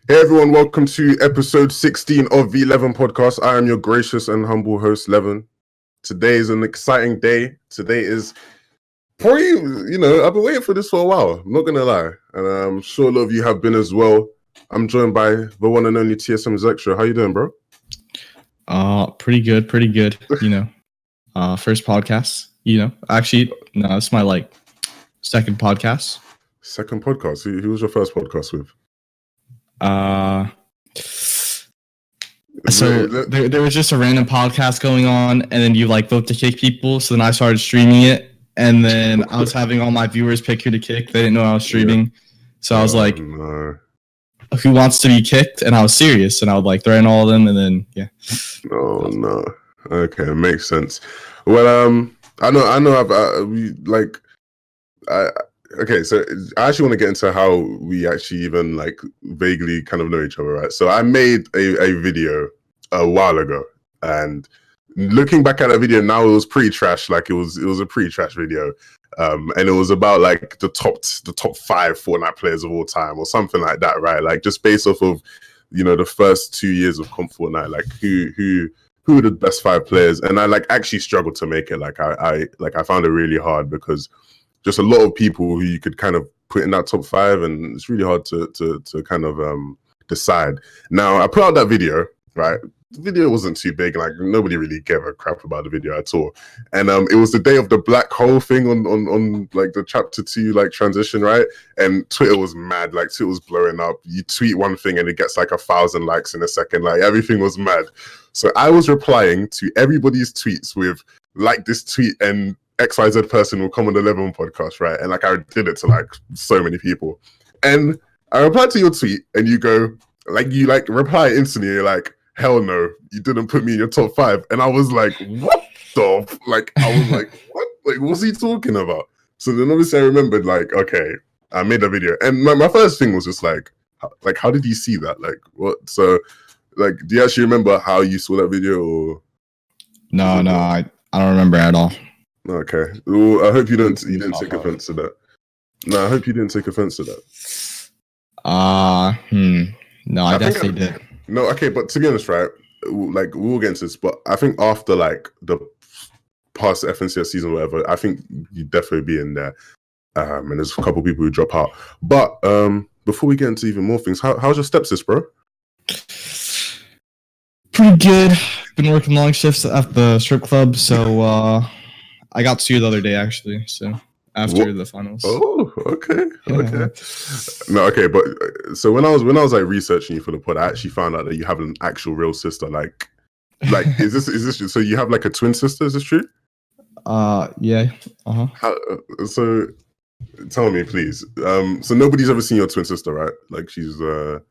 Hey everyone, welcome to episode 16 of the Leven podcast. I am your gracious and humble host, Leven. Today is an exciting day. Today is probably, I've been waiting for this for a while, I'm not going to lie. And I'm sure a lot of you have been as well. I'm joined by the one and only TSM ZexRow. How you doing, bro? Pretty good. First podcast, Actually, no, it's my second podcast. Second podcast? Who was your first podcast with? So there was just a random podcast going on, and then you vote to kick people. So then I started streaming it, and then I was having all my viewers pick who to kick. They didn't know I was streaming, so I was like, no. "Who wants to be kicked?" And I was serious, and I would threaten all of them, and then yeah. Oh no. Okay, makes sense. Well, Okay, so I actually want to get into how we actually even vaguely kind of know each other, right? So I made a video a while ago, and looking back at that video now, it was pretty trash. It was a pretty trash video, and it was about the top 5 Fortnite players of all time or something like that, right? Just based off of the first 2 years of Comp Fortnite, who are the best 5 players, and I actually struggled to make it. I found it really hard because just a lot of people who you could kind of put in that top 5, and it's really hard to kind of decide. Now, I put out that video, right? The video wasn't too big, nobody really gave a crap about the video at all. And it was the day of the black hole thing on the chapter 2 transition, right? And Twitter was mad, Twitter was blowing up. You tweet one thing and it gets 1,000 likes in a second. Everything was mad. So I was replying to everybody's tweets with this tweet and XYZ person will come on the Leven podcast, right? And I did it to so many people. And I replied to your tweet and you go, you reply instantly, you're like, hell no, you didn't put me in your top 5. And I was like, what the I was like, what? What's he talking about? So then obviously I remembered, okay, I made a video. And my first thing was just how did you see that? What? So do you actually remember how you saw that video? Or No, I don't remember at all. Okay. Well, I hope you didn't take offense to that. No, I hope you didn't take offense to that. No, I definitely did. No, okay, but to be honest, right, we'll get into this, but I think after the past FNCS season or whatever, I think you'd definitely be in there. And there's a couple of people who drop out. But before we get into even more things, how's your stepsis, bro? Pretty good. Been working long shifts at the strip club, so I got to see her the other day, actually. So after the finals. Oh, okay, okay. No, okay, but so when I was researching you for the pod, I actually found out that you have an actual real sister. Is this? So you have a twin sister? Is this true? Yeah. So tell me, please. So nobody's ever seen your twin sister, right? She's no,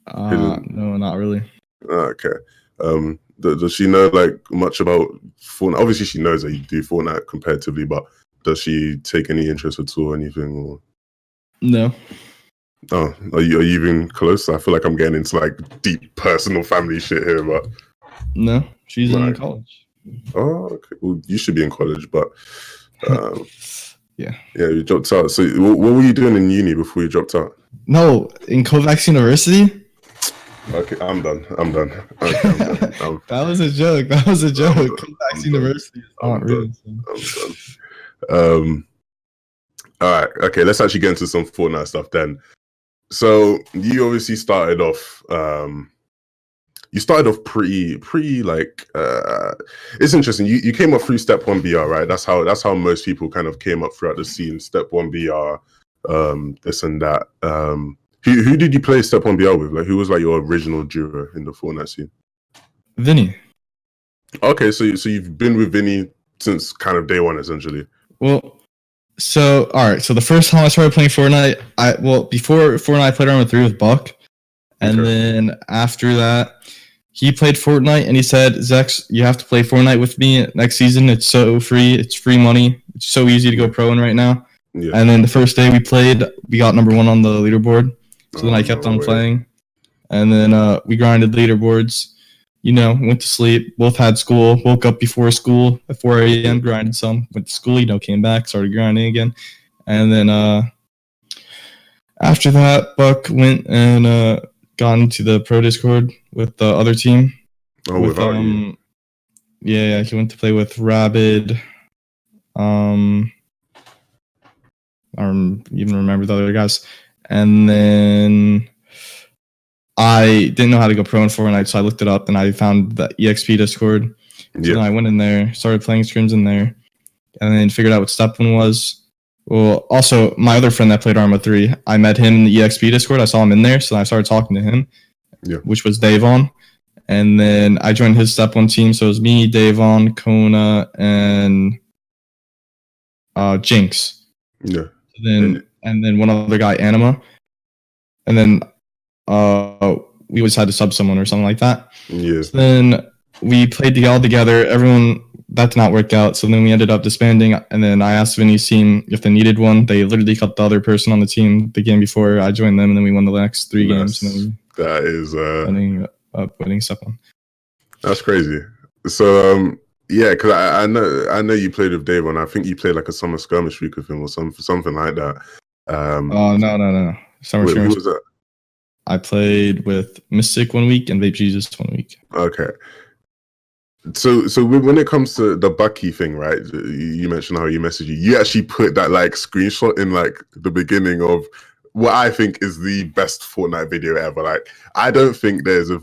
not really. Okay. Does she know much about Fortnite? Obviously, she knows that you do Fortnite competitively, but does she take any interest at all, or anything? Or no. Oh, are you even close? I feel like I'm getting into deep personal family shit here, but no, she's in college. Oh, okay. Well, you should be in college, but yeah, you dropped out. So, what were you doing in uni before you dropped out? No, in Kovacs University. Okay, I'm done. Okay, I'm done. That was a joke. Kovacs University is not real. I'm done. All right. Okay, let's actually get into some Fortnite stuff then. So you obviously started off. Pretty. It's interesting. You came up through Step 1 BR, right? That's how most people kind of came up throughout the scene. Step 1 BR, this and that. Who did you play Step 1 BR with? Who was your original duo in the Fortnite scene? Vinny. Okay, so you've been with Vinny since kind of day one, essentially. Well, so all right. So the first time I started playing Fortnite, before Fortnite I played around 3 with Buck, and then after that, he played Fortnite and he said, "Zex, you have to play Fortnite with me next season. It's so free. It's free money. It's so easy to go pro in right now." Yeah. And then the first day we played, we got number 1 on the leaderboard. So then I kept on playing, and then we grinded leaderboards, went to sleep, both had school, woke up before school at 4 a.m., grinded some, went to school, came back, started grinding again. And then after that, Buck went and got into the pro Discord with the other team. Oh, without you. Yeah, he went to play with Rabid. I don't even remember the other guys. And then I didn't know how to go pro in Fortnite, so I looked it up and I found the EXP Discord. So then I went in there, started playing scrims in there, and then figured out what step one was. Well, also, my other friend that played Arma 3, I met him in the EXP Discord. I saw him in there, so I started talking to him, which was Davon. And then I joined his step one team, so it was me, Davon, Kona, and Jinx. Yeah. And then one other guy, Anima. And then we always had to sub someone or something like that. Yeah. So then we played all together. Everyone, that did not work out. So then we ended up disbanding. And then I asked Vinny's team if they needed one. They literally cut the other person on the team the game before I joined them. And then we won the next 3 games. And then that is winning step one. That's crazy. So yeah, because I know you played with Dave, and I think you played like a summer skirmish week with him or something like that. No. Summer skirmish. Who was that? I played with Mystic 1 week and Vape Jesus 1 week. Okay. So when it comes to the Bucky thing, right? You mentioned how you messaged you. You actually put that like screenshot in like the beginning of what I think is the best Fortnite video ever. Like, I don't think there's a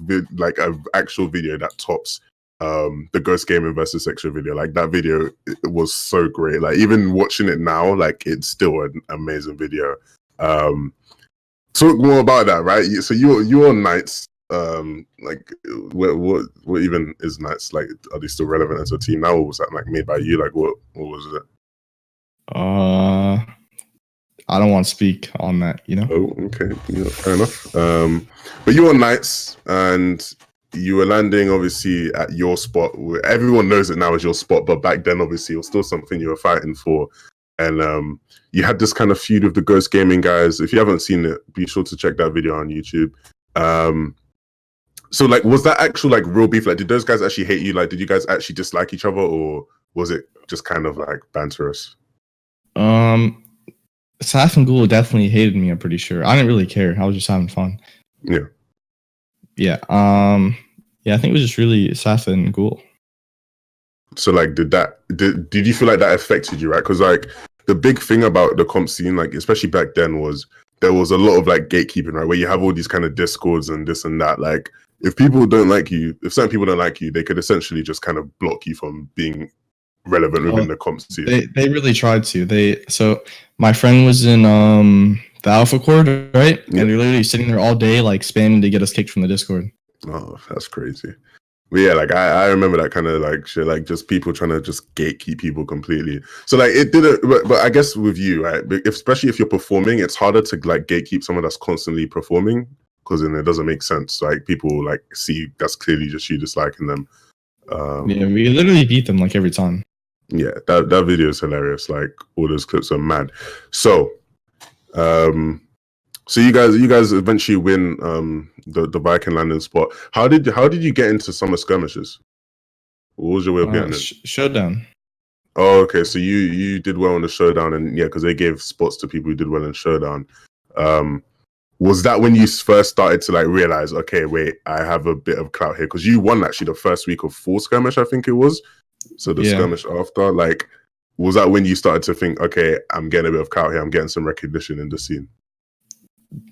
actual video that tops the Ghost Gaming versus ZexRow video. Like, that video, it was so great. Like, even watching it now, like, it's still an amazing video. Talk more about that, right? So you're on Knights. Like, what even is Knights? Like, are they still relevant as a team now, or was that like made by you? Like, what was it? I don't want to speak on that, you know? Oh, okay. Yeah, fair enough. But you were on Knights, and you were landing, obviously, at your spot. Everyone knows it now as your spot, but back then, obviously, it was still something you were fighting for. And you had this kind of feud with the Ghost Gaming guys. If you haven't seen it, be sure to check that video on YouTube. So, like, was that actual, like, real beef? Like, did those guys actually hate you? Like, did you guys actually dislike each other, or was it just kind of, like, banterous? Saf and Ghoul definitely hated me, I'm pretty sure. I didn't really care. I was just having fun. Yeah. Yeah. I think it was just really Saf and Ghoul. So, like, did you feel like that affected you, right? Because, like, the big thing about the comp scene, like, especially back then, was there was a lot of, like, gatekeeping, right? Where you have all these kind of discords and this and that. Like, if people don't like you, if certain people don't like you, they could essentially just kind of block you from being relevant within the comp scene. They really tried to. So my friend was in the Alpha Cord, right? Yeah. And they're literally sitting there all day, like, spamming to get us kicked from the Discord. Oh, that's crazy. But yeah, like, I remember that kind of, like, shit, like, just people trying to just gatekeep people completely. So, like, it didn't, but I guess with you, right, especially if you're performing, it's harder to, like, gatekeep someone that's constantly performing, because then it doesn't make sense. Like, people, like, see that's clearly just you disliking them. Yeah, we literally beat them, like, every time. Yeah, that video is hilarious. Like, all those clips are mad. So, so you guys eventually win the Viking landing spot. How did you get into summer skirmishes? What was your way of getting it? Showdown. Oh, okay. So you did well in the showdown, and yeah, because they gave spots to people who did well in showdown. Was that when you first started to, like, realize, okay, wait, I have a bit of clout here? Because you won actually the first week of full skirmish, I think it was. So the skirmish after, like, was that when you started to think, okay, I'm getting a bit of clout here, I'm getting some recognition in the scene?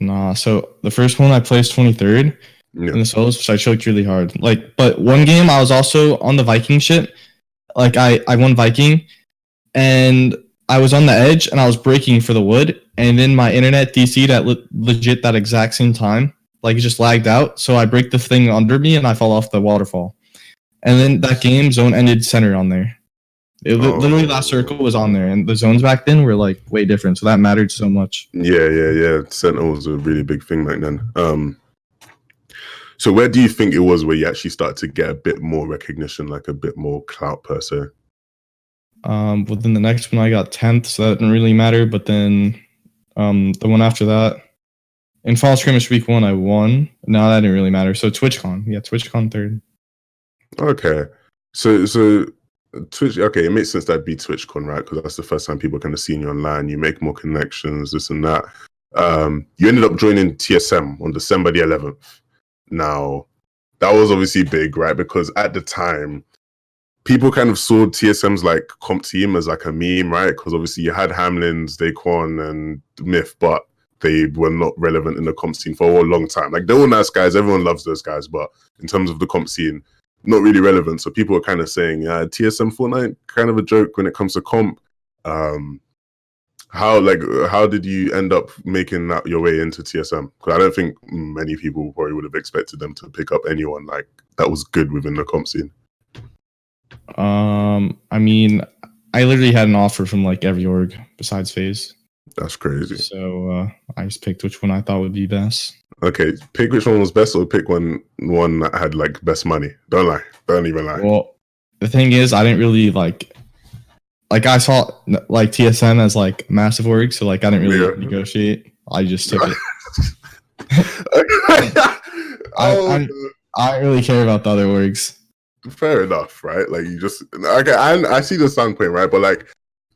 Nah, so the first one I placed 23rd in the solos, so I choked really hard. Like, but one game I was also on the Viking ship. Like, I won Viking, and I was on the edge, and I was breaking for the wood, and then my internet DC'd at legit that exact same time. Like, it just lagged out, so I break the thing under me, and I fall off the waterfall. And then that game, zone ended center on there. Literally, last circle was on there, and the zones back then were, like, way different, so that mattered so much. Yeah. Sentinel was a really big thing back then. So where do you think it was where you actually started to get a bit more recognition, like a bit more clout per se? Well, then the next one I got 10th, so that didn't really matter. But then the one after that, in Fall Skirmish Week 1, I won. No, that didn't really matter. So TwitchCon. Yeah, TwitchCon 3rd. Okay. So Twitch, okay, it makes sense that'd be TwitchCon, right? Because that's the first time people kind of seeing you online. You make more connections, this and that. You ended up joining TSM on December the 11th. Now, that was obviously big, right? Because at the time, people kind of saw TSM's like comp team as like a meme, right? Because obviously you had Hamlins, Daquan, and Myth, but they were not relevant in the comp scene for a long time. Like, they're all nice guys, everyone loves those guys, but in terms of the comp scene, not really relevant. So people were kind of saying, TSM Fortnite, kind of a joke when it comes to comp. How did you end up making that your way into TSM? Because I don't think many people probably would have expected them to pick up anyone like that was good within the comp scene. I mean, I literally had an offer from like every org besides FaZe. That's crazy. So I just picked which one I thought would be best. Okay, pick which one was best, or pick one that had like best money. Don't lie. Don't even lie. Well, the thing is, I didn't really like I saw like TSM as like massive org, so like I didn't really negotiate. I just took it. I don't really care about the other orgs. Fair enough, right? Like, you just okay. I see the standpoint, right? But like,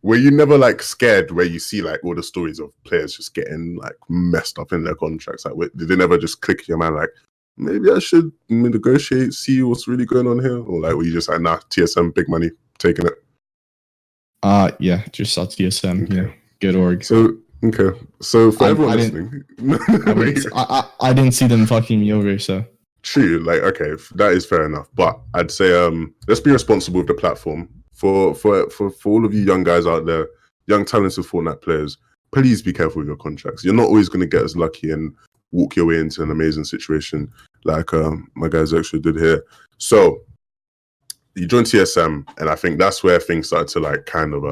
were you never like scared where you see like all the stories of players just getting like messed up in their contracts? Like, did they never just click your mind like, maybe I should negotiate, see what's really going on here? Or like, were you just like, nah, TSM, big money, taking it? Yeah, just saw TSM. Okay. Yeah, good org. So for everyone listening, I didn't see them fucking me over. So true, like, okay, that is fair enough. But I'd say let's be responsible with the platform. For all of you young guys out there, young talented Fortnite players, please be careful with your contracts. You're not always going to get as lucky and walk your way into an amazing situation like my guy ZexRow did here. So you joined TSM, and I think that's where things started to like kind of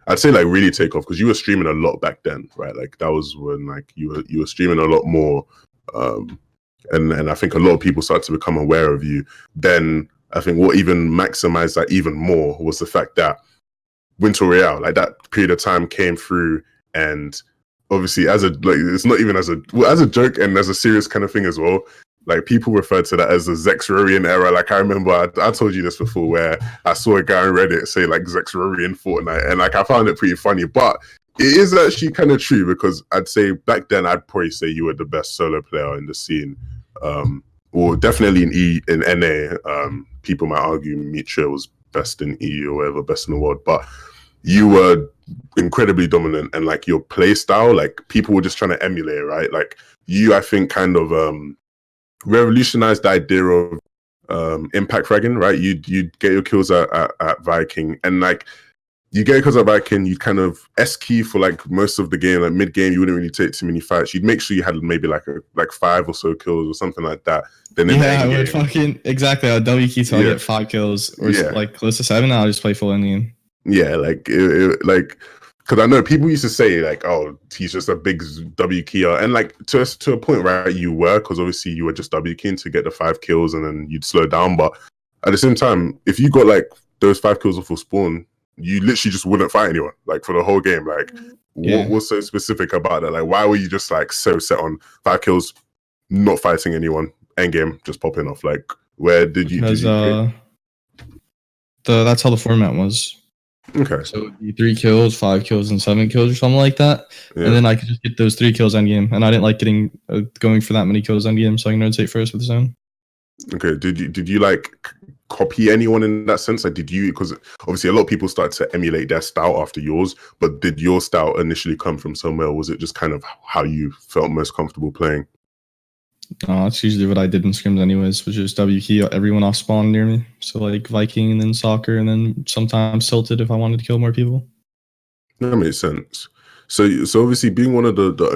I'd say like really take off, because you were streaming a lot back then, right? Like, that was when like you were streaming a lot more, and I think a lot of people started to become aware of you. Then I think what even maximized that even more was the fact that Winter Royale, like that period of time, came through, and obviously it's not even as a joke and as a serious kind of thing as well. Like, people refer to that as the ZexRowian era. Like, I remember I told you this before, where I saw a guy on Reddit say like ZexRowian Fortnite, and like I found it pretty funny. But it is actually kind of true, because I'd say back then I'd probably say you were the best solo player in the scene, or definitely in NA. People might argue Mitra was best in EU or whatever, best in the world, but you were incredibly dominant, and like your play style, like people were just trying to emulate, right? Like, you, I think, kind of revolutionized the idea of impact fragging, right? You'd get your kills at Viking, and like you get your kills at Viking, you kind of S-key for like most of the game. Like, mid game, you wouldn't really take too many fights. You'd make sure you had maybe like 5 or so kills or something like that. Then I would fucking exactly. I would W key till I get 5 kills or like close to 7. I'll just play full endgame. Yeah, like because I know people used to say like, oh, he's just a big W keyer, and like to a point, right? You were, because obviously you were just W keying to get the 5 kills, and then you'd slow down. But at the same time, if you got like those 5 kills off of spawn, you literally just wouldn't fight anyone like for the whole game. Like, what was so specific about that? Like, why were you just like so set on 5 kills, not fighting anyone, end game just popping off? Like, where did you? Because that's how the format was. Okay. So it would be 3 kills, 5 kills, and 7 kills or something like that. Yeah. And then I could just get those 3 kills end game. And I didn't like going for that many kills end game, so I can rotate first with the zone. Okay. Did you like copy anyone in that sense? Like, did you, because obviously a lot of people started to emulate their style after yours, but did your style initially come from somewhere, or was it just kind of how you felt most comfortable playing? That's usually what I did in scrims anyways, was just W key everyone off spawn near me. So like Viking, and then soccer, and then sometimes tilted if I wanted to kill more people. That makes sense. So obviously being one of the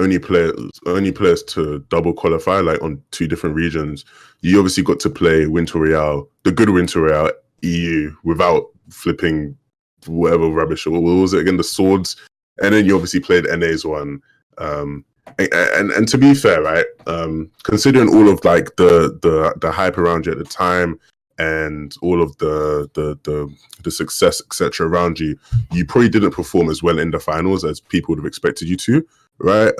only players to double qualify, like on 2 different regions, you obviously got to play Winter Royale, the good Winter Royale EU, without flipping whatever rubbish, or what was it again, the swords, and then you obviously played NA's one. And to be fair, right, considering all of like the hype around you at the time, and all of the success, etc., around you, you probably didn't perform as well in the finals as people would have expected you to, right?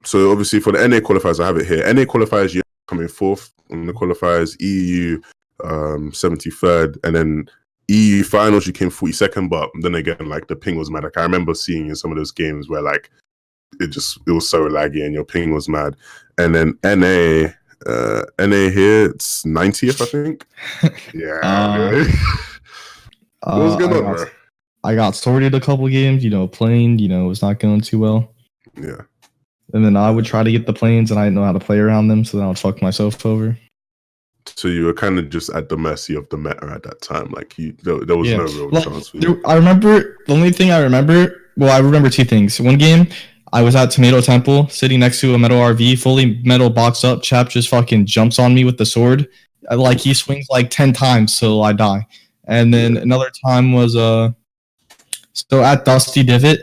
So obviously for the NA qualifiers, I have it here. NA qualifiers, you're coming 4th on the qualifiers, EU 73rd, and then EU finals, you came 42nd, but then again, like the ping was mad. Like I remember seeing in some of those games where like it was so laggy and your ping was mad. And then NA here, it's 90th, I think. Yeah. What was going on, bro? I got sorted a couple games, playing, it was not going too well. Yeah. And then I would try to get the planes and I didn't know how to play around them, so then I would fuck myself over. So you were kind of just at the mercy of the meta at that time. Like there was no real chance for you. I remember, the only thing I remember two things. One game, I was at Tomato Temple, sitting next to a metal RV, fully metal boxed up. Chap just fucking jumps on me with the sword. Like he swings like 10 times till I die. And then another time was so at Dusty Divot,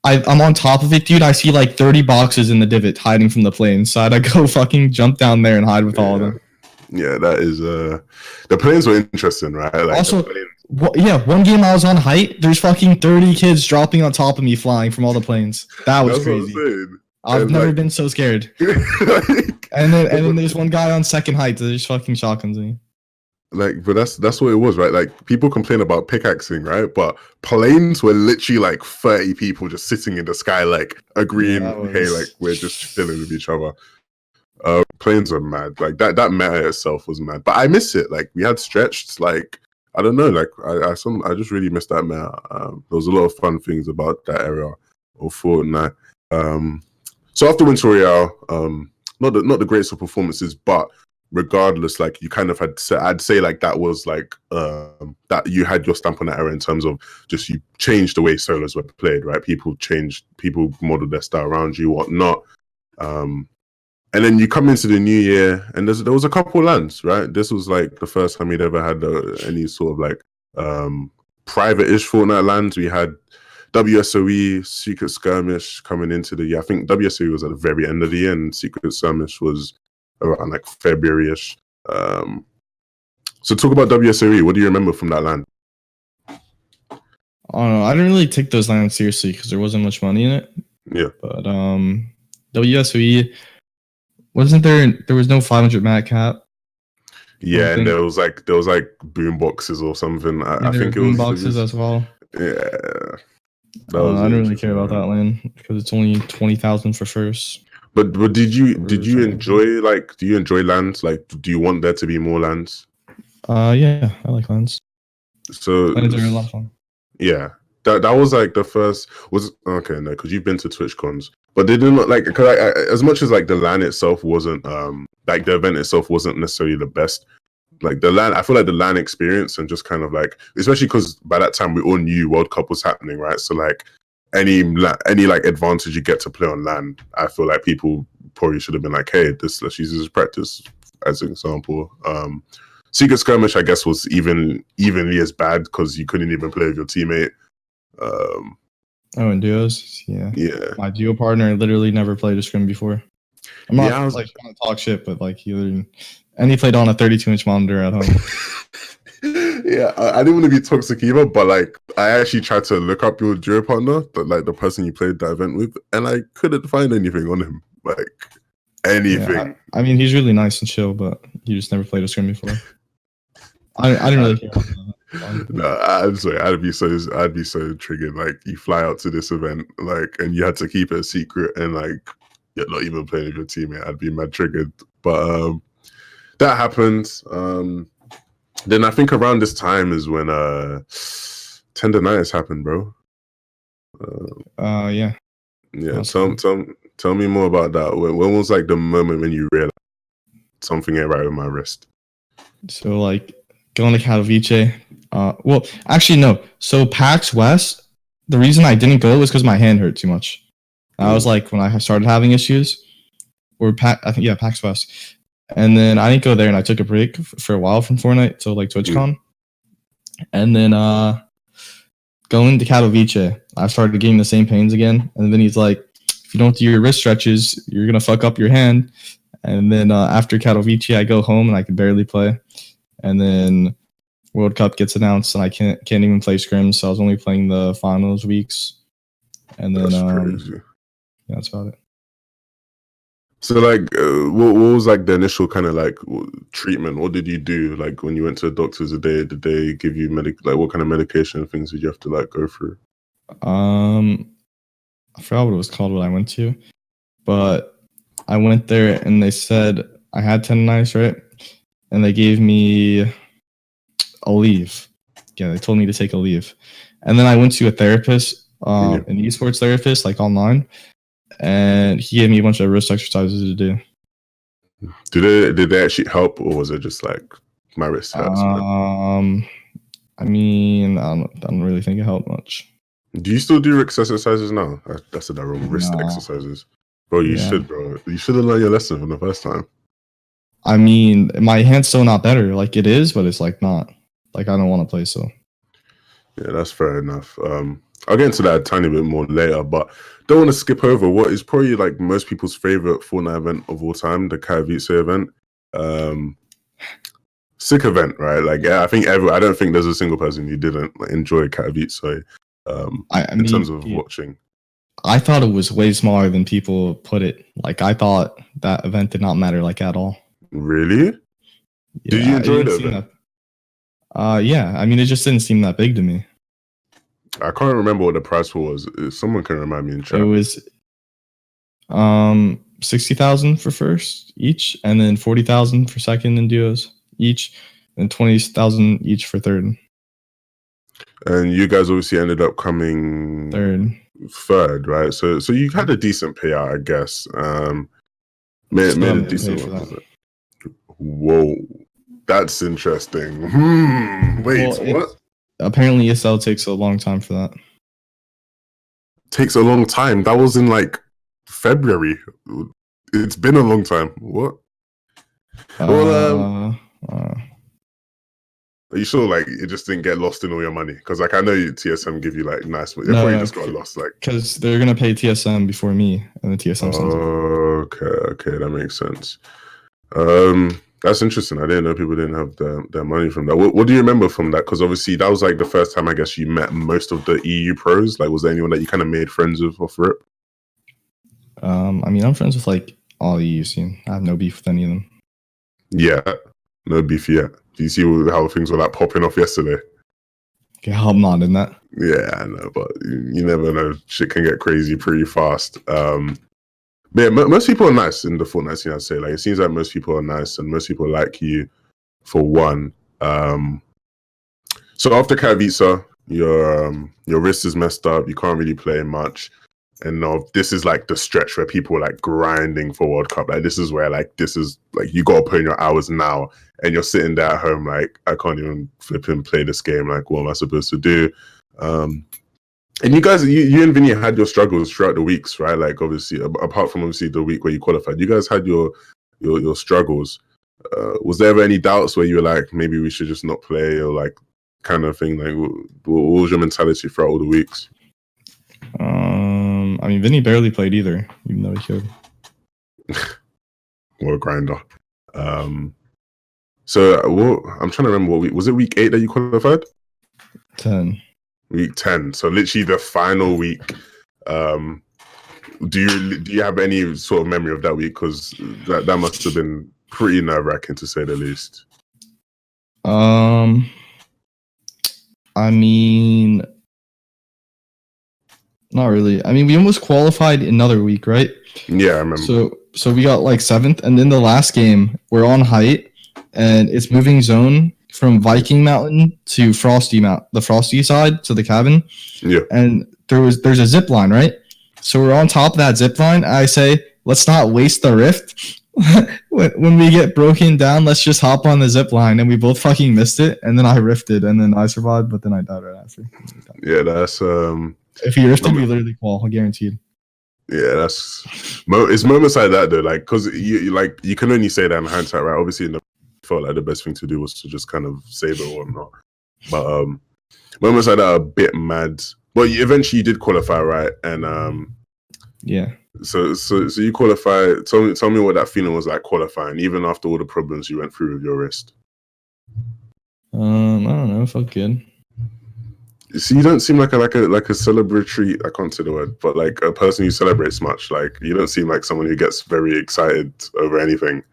I'm on top of it, dude. I see like 30 boxes in the divot hiding from the plane. So I had to go fucking jump down there and hide with all of them. Yeah, that is the planes were interesting, right? Like also, one game I was on height. There's fucking 30 kids dropping on top of me, flying from all the planes. That was crazy. I've never been so scared. and then there's one guy on second height that just fucking shotguns me. Like, but that's what it was, right? Like, people complain about pickaxing, right? But planes were literally like 30 people just sitting in the sky, like agreeing, hey, like we're just chilling with each other. Planes were mad. Like that meta itself was mad. But I miss it. Like we had stretched. Like I don't know. Like I just really missed that meta. There was a lot of fun things about that era of Fortnite. So after Winter Royale, not the greatest of performances, but regardless, like you kind of I'd say like that was like that you had your stamp on that era in terms of just you changed the way solos were played, right? People modeled their style around you, whatnot. And then you come into the new year, and there was a couple lands, right? This was like the first time we'd ever had any sort of like private-ish Fortnite lands. We had WSOE, Secret Skirmish coming into the year. I think WSOE was at the very end of the year, and Secret Skirmish was around like February-ish. So talk about WSOE. What do you remember from that land? I don't know. I didn't really take those lands seriously because there wasn't much money in it. Yeah. But WSOE, there was no 500 mat cap. Yeah, and there was like boom boxes or something. I think it was boom boxes as well. Yeah. I don't really care about that land because it's only 20,000 for first. But did you enjoy do you enjoy lands? Like, do you want there to be more lands? Yeah, I like lands. So lands are a lot of fun. Yeah, that was like the first was okay. No, because you've been to TwitchCons, but they didn't like because as much as like the LAN itself wasn't like the event itself wasn't necessarily the best. Like the LAN, I feel like the LAN experience and just kind of like, especially because by that time we all knew World Cup was happening, right? So like any like advantage you get to play on LAN, I feel like people probably should have been like, hey, let's use this as practice as an example. Secret Skirmish, I guess, was evenly as bad because you couldn't even play with your teammate. In duos, yeah. My duo partner literally never played a scrim before. I'm not trying to talk shit, but like he played on a 32-inch monitor at home. Yeah, I didn't want to be toxic either, but like I actually tried to look up your duo partner, the person you played that event with, and I couldn't find anything on him, like anything. Yeah, I mean, he's really nice and chill, but he just never played a scrim before. I didn't really care about that. No, I'm sorry. I'd be so triggered. Like you fly out to this event, like, and you had to keep it a secret, and like you're not even playing with your teammate. I'd be mad triggered. But that happens. Then I think around this time is when Tendonitis happened, bro. Yeah. Yeah. Tell me more about that. When was like the moment when you realized something ain't right with my wrist? So like going to Katowice. Well, actually no. So PAX West, the reason I didn't go was because my hand hurt too much. I was like when I started having issues, or PAX West. And then I didn't go there, and I took a break for a while from Fortnite, so like TwitchCon. And then going to Katowice, I started getting the same pains again. And then he's like, if you don't do your wrist stretches, you're gonna fuck up your hand. And then after Katowice, I go home and I can barely play. And then World Cup gets announced, and I can't even play scrims, so I was only playing the finals weeks. And then that's crazy. Yeah, that's about it. So like, what was like the initial kind of like treatment? What did you do? Like when you went to the doctors, did they give you like what kind of medication and things did you have to like go through? I forgot what it was called when I went to, but I went there and they said I had tendonitis, right? And they gave me a leave. Yeah, they told me to take a leave. And then I went to a therapist, an esports therapist, like online, and he gave me a bunch of wrist exercises to do. Did they actually help, or was it just like my wrist hurts? I mean, I don't really think it helped much. Do you still do wrist exercises now? I said that wrong. Wrist exercises, bro. You should, bro. You should have learned your lesson from the first time. I mean, my hand's still not better. Like it is, but it's like not. Like I don't want to play so. Yeah, that's fair enough. I'll get into that a tiny bit more later, but don't want to skip over what is probably like most people's favorite Fortnite event of all time, the Katowice event. Sick event, right? Like, yeah, I don't think there's a single person who didn't like, enjoy Katowice. In terms of watching, I thought it was way smaller than people put it. Like, I thought that event did not matter like at all. Really? Yeah, did you enjoy it? Yeah. I mean, it just didn't seem that big to me. I can't remember what the price was. If someone can remind me in chat. It was 60,000 for first each, and then 40,000 for second in duos each, and 20,000 each for third. And you guys obviously ended up coming third, right? So you had a decent payout, I guess. Made a decent one. Whoa, that's interesting. Wait, what? Apparently, ESL takes a long time for that. Takes a long time. That was in like February. It's been a long time. What? Are you sure like it just didn't get lost in all your money? Because like I know TSM give you like nice, but you just got lost. Like because they're gonna pay TSM before me, and the TSM. Okay, that makes sense. That's interesting. I didn't know people didn't have their money from that. What do you remember from that? Because obviously that was like the first time I guess you met most of the EU pros. Like, was there anyone that you kind of made friends with off rip? I mean, I'm friends with like all the EU scene. I have no beef with any of them. Yeah, no beef yet. Do you see how things were like popping off yesterday? Okay, I'm not in that. Yeah, I know, but you never know. Shit can get crazy pretty fast. But yeah, most people are nice in the Fortnite scene, I'd say. Like, it seems like most people are nice and most people like you for one. So after Katowice, your wrist is messed up. You can't really play much. And now this is like the stretch where people are like grinding for World Cup. Like, this is where you got to put in your hours now. And you're sitting there at home like, I can't even flip and play this game. Like, what am I supposed to do? And you guys, you and Vinny had your struggles throughout the weeks, right? Like, obviously, apart from obviously the week where you qualified, you guys had your struggles. Was there ever any doubts where you were like, maybe we should just not play or like kind of thing? Like, what was your mentality throughout all the weeks? I mean, Vinny barely played either, even though he could. What a grinder. So I'm trying to remember what week was it? Week 8 that you qualified? 10. Week 10. So literally the final week. Do you have any sort of memory of that week? Because that must have been pretty nerve-wracking to say the least. I mean, not really. I mean, we almost qualified another week, right? Yeah, I remember. So we got like 7th, and then the last game we're on height, and it's moving zone from Viking Mountain to Frosty Mountain, the Frosty side to the cabin. Yeah. And there's a zip line, right? So we're on top of that zip line. I say, let's not waste the rift. When we get broken down, let's just hop on the zip line. And we both fucking missed it. And then I rifted, and then I survived, but then I died right after. Yeah, that's if you rifted, we literally qual, guaranteed. Yeah, it's moments like that though, like because you can only say that in hindsight, right? Obviously, felt like the best thing to do was to just kind of save it or whatnot. But moments like that are a bit mad. But eventually you did qualify, right? And yeah. So you qualified. Tell me what that feeling was like qualifying, even after all the problems you went through with your wrist. I don't know. It felt good. So you don't seem like a celebratory. I can't say the word, but like a person who celebrates much. Like you don't seem like someone who gets very excited over anything.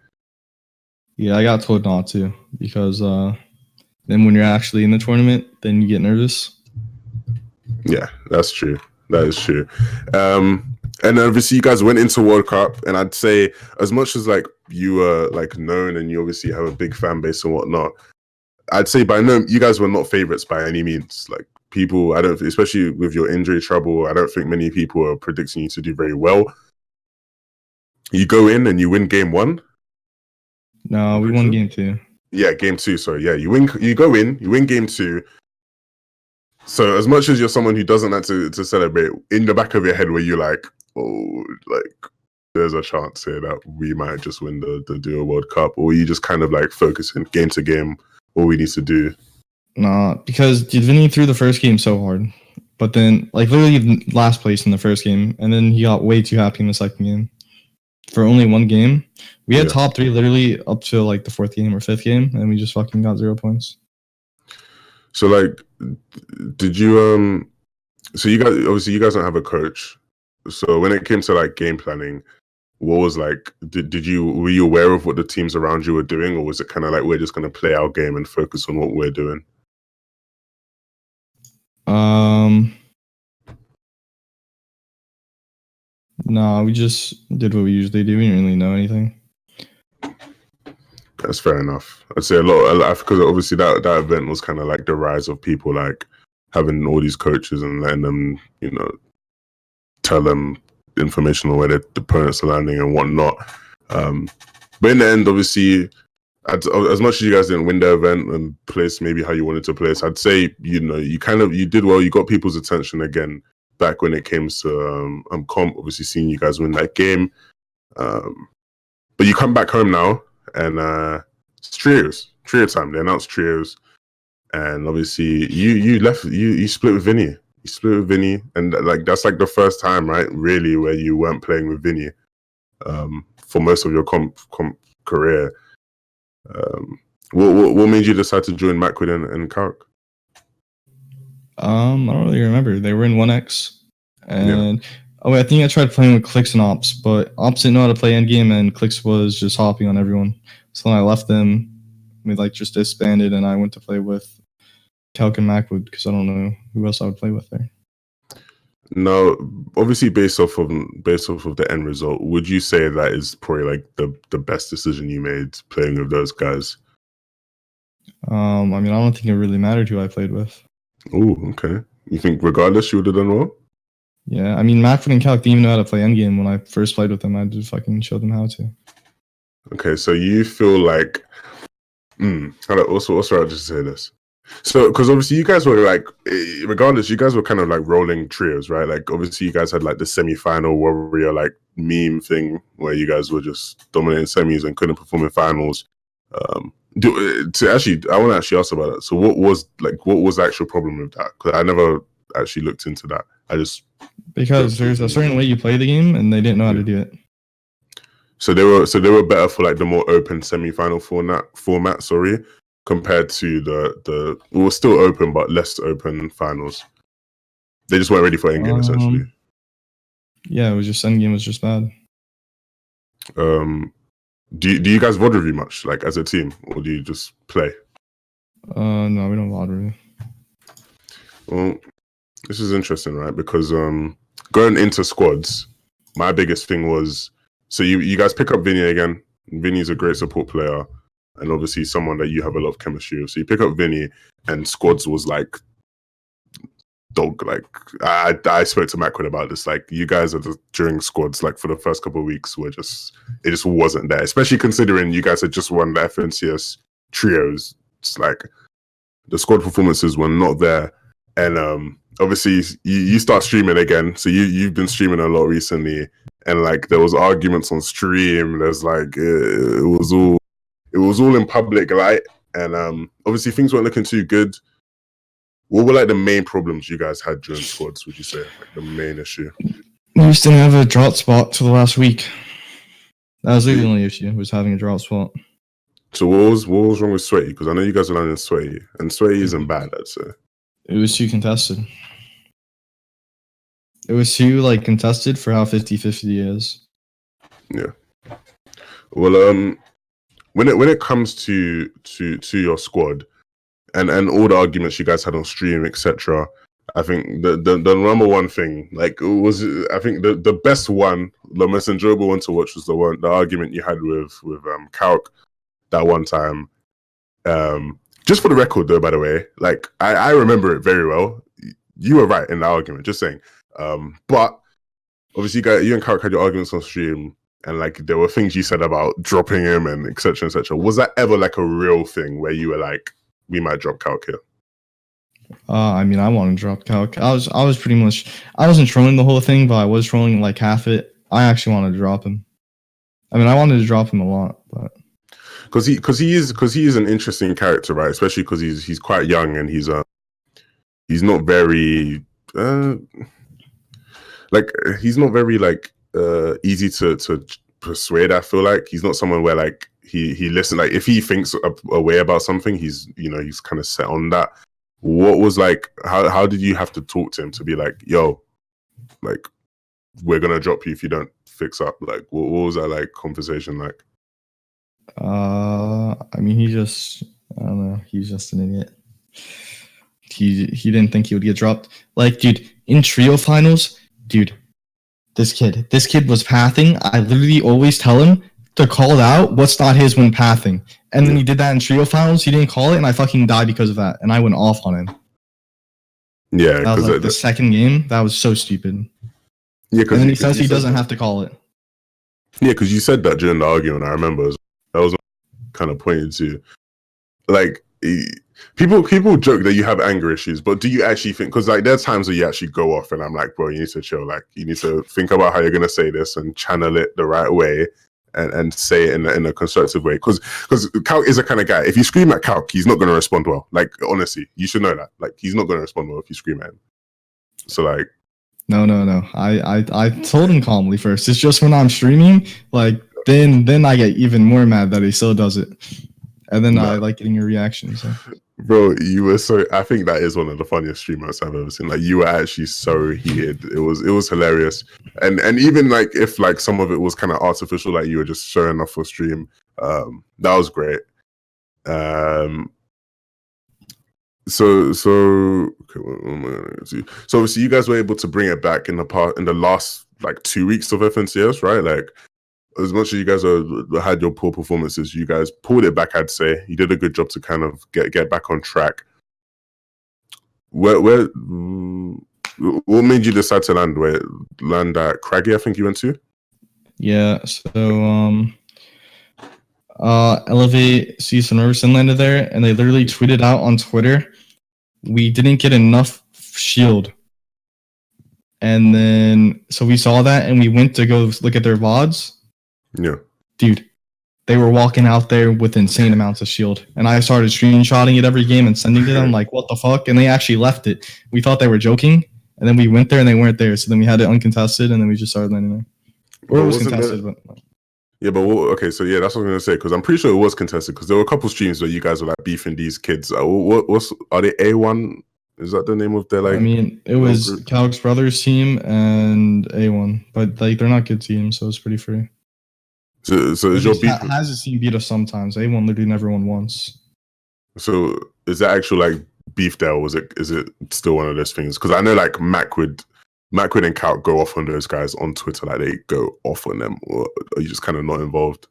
Yeah, I got told not to because then when you're actually in the tournament, then you get nervous. Yeah, that's true. That is true. And obviously you guys went into World Cup, and I'd say as much as like you were like known and you obviously have a big fan base and whatnot, I'd say by no, you guys were not favorites by any means. Like people, I don't, especially with your injury trouble, I don't think many people are predicting you to do very well. You go in and you win game 1. No, we won game 2. Yeah, game 2. Sorry, yeah, you win. You go in, you win game 2. So as much as you're someone who doesn't like to celebrate, in the back of your head, where you're like, oh, like there's a chance here that we might just win the Duo World Cup, or you just kind of like focusing game to game what we need to do. Nah, because Vinny threw the first game so hard, but then like literally last place in the first game, and then he got way too happy in the second game. For only one game, we had top 3 literally up to like the 4th game or 5th game, and we just fucking got 0 points. So like, did you So you guys obviously you guys don't have a coach. So when it came to like game planning, what was like? Were you aware of what the teams around you were doing, or was it kind of like we're just going to play our game and focus on what we're doing? No, we just did what we usually do. We didn't really know anything. That's fair enough. I'd say a lot because obviously that event was kind of like the rise of people like having all these coaches and letting them, you know, tell them information on where the opponents are landing and whatnot. But in the end, obviously, as much as you guys didn't win the event and place maybe how you wanted to place, I'd say, you know, you did well. You got people's attention again back when it came to comp. Obviously, seeing you guys win that game. But you come back home now, and it's trio time. They announced trios, and obviously you split with Vinny. You split with Vinny, and like that's like the first time, right? Really, where you weren't playing with Vinny for most of your comp career. What made you decide to join Macwood and Kark? I don't really remember. They were in 1x, and I think I tried playing with Clicks and Ops, but Ops didn't know how to play endgame, and Clicks was just hopping on everyone. So then I left them. We like just disbanded, and I went to play with Calc and Macwood because I don't know who else I would play with there. No, obviously based off of the end result, would you say that is probably like the best decision you made playing with those guys? I mean, I don't think it really mattered who I played with. Oh, okay. You think regardless you would have done well? Yeah, I mean, Macwood and Calc didn't even know how to play endgame when I first played with them. I just fucking showed them how to. Okay, so you feel like, also I'll just say this. So, because obviously you guys were like, regardless, you guys were kind of like rolling trios, right? Like, obviously you guys had like the semi-final warrior like meme thing where you guys were just dominating semis and couldn't perform in finals. I want to actually ask about that. So, what was the actual problem with that? Because I never actually looked into that. Because there's a certain way you play the game, and they didn't know how to do it. So they were better for like the more open semi-final format. Sorry. Compared to the it was still open but less open finals. They just weren't ready for endgame essentially. Yeah, it was just endgame was just bad. Do you guys VOD review much, like as a team, or do you just play? No, we don't VOD review. Well, this is interesting, right? Because going into squads, my biggest thing was so you guys pick up Vinny again. Vinny's a great support player. And obviously someone that you have a lot of chemistry with. So you pick up Vinny, and squads was like dog. Like I spoke to Macwood about this. Like you guys during squads, like for the first couple of weeks, it just wasn't there. Especially considering you guys had just won the FNCS trios. It's like the squad performances were not there. And obviously you start streaming again. So you've been streaming a lot recently, and like there was arguments on stream. There's like it was all in public light, and obviously things weren't looking too good. What were like the main problems you guys had during squads, would you say? Like the main issue? We just didn't have a drought spot for the last week. That was the only issue, was having a drought spot. So what was wrong with Sweaty? Because I know you guys are landing Sweaty, and Sweaty isn't bad, I'd say. It was too contested. It was too like contested for how 50-50 is. Yeah. Well, when it comes to your squad and all the arguments you guys had on stream, etc., I think the number one thing, like, was, I think the best one, the most enjoyable one to watch was the argument you had with Kalk that one time. Just for the record, though, by the way, like, I remember it very well. You were right in the argument, just saying. But obviously, you and Kalk had your arguments on stream, and like there were things you said about dropping him and etc. etc. Was that ever like a real thing where you were like, we might drop Kalk here? I mean, I want to drop Kalk. I was pretty much, I wasn't trolling the whole thing, but I was trolling like half it. I actually wanted to drop him. I mean, I wanted to drop him a lot, but because he is an interesting character, right? Especially because he's quite young and he's not very he's not very easy to persuade. I feel like he's not someone where like he listens. Like if he thinks a way about something, he's kind of set on that. What was like? How did you have to talk to him to be like, yo, like we're gonna drop you if you don't fix up? Like what was that like conversation like? I mean, I don't know. He's just an idiot. He didn't think he would get dropped. Like, dude, in trio finals, dude, this kid was pathing. I literally always tell him to call it out what's not his when pathing. And then he did that in trio finals. He didn't call it, and I fucking died because of that. And I went off on him. Yeah, that was like the second game. That was so stupid. Yeah, and then he says he doesn't have to call it. Yeah, because you said that during the argument. I remember that was kind of pointed to, like, people joke that you have anger issues, but do you actually think? Because like there's times where you actually go off, and I'm like, bro, you need to chill. Like, you need to think about how you're gonna say this and channel it the right way, and say it in a constructive way. Because Kalk is a kind of guy. If you scream at Kalk, he's not gonna respond well. Like, honestly, you should know that. Like, he's not gonna respond well if you scream at him. So like. No. I told him calmly first. It's just when I'm streaming, like then I get even more mad that he still does it, and then I like getting your reaction. So. Bro, you were so. I think that is one of the funniest streamers I've ever seen. Like, you were actually so heated. It was hilarious, and even like if like some of it was kind of artificial, like you were just showing off for stream. That was great. So okay, what am I gonna do? So obviously you guys were able to bring it back in the last like 2 weeks of FNCS, right? Like, as much as you guys had your poor performances, you guys pulled it back. I'd say you did a good job to kind of get back on track. What made you decide to land at Craggy? I think you went to. Yeah. So Elevate, Cease, and Riverson landed there, and they literally tweeted out on Twitter, we didn't get enough shield. And then, so we saw that, and we went to go look at their VODs. Yeah. Dude, they were walking out there with insane amounts of shield. And I started screenshotting it every game and sending to them, like, what the fuck? And they actually left it. We thought they were joking, and then we went there, and they weren't there. So then we had it uncontested, and then we just started landing there. Or it was contested, but... Yeah, but okay, so yeah, that's what I'm gonna say, because I'm pretty sure it was contested, because there were a couple streams where you guys were like beefing these kids. What's are they A1? Is that the name of their like? I mean, it was Calix Brothers team and A1, but like they're not good teams, so it's pretty free. So is your beef? Has a team beat us sometimes? A1 literally never won once. So is that actual like beef there, or is it still one of those things? Because I know like Macwood and Kalk go off on those guys on Twitter, like they go off on them, or are you just kind of not involved?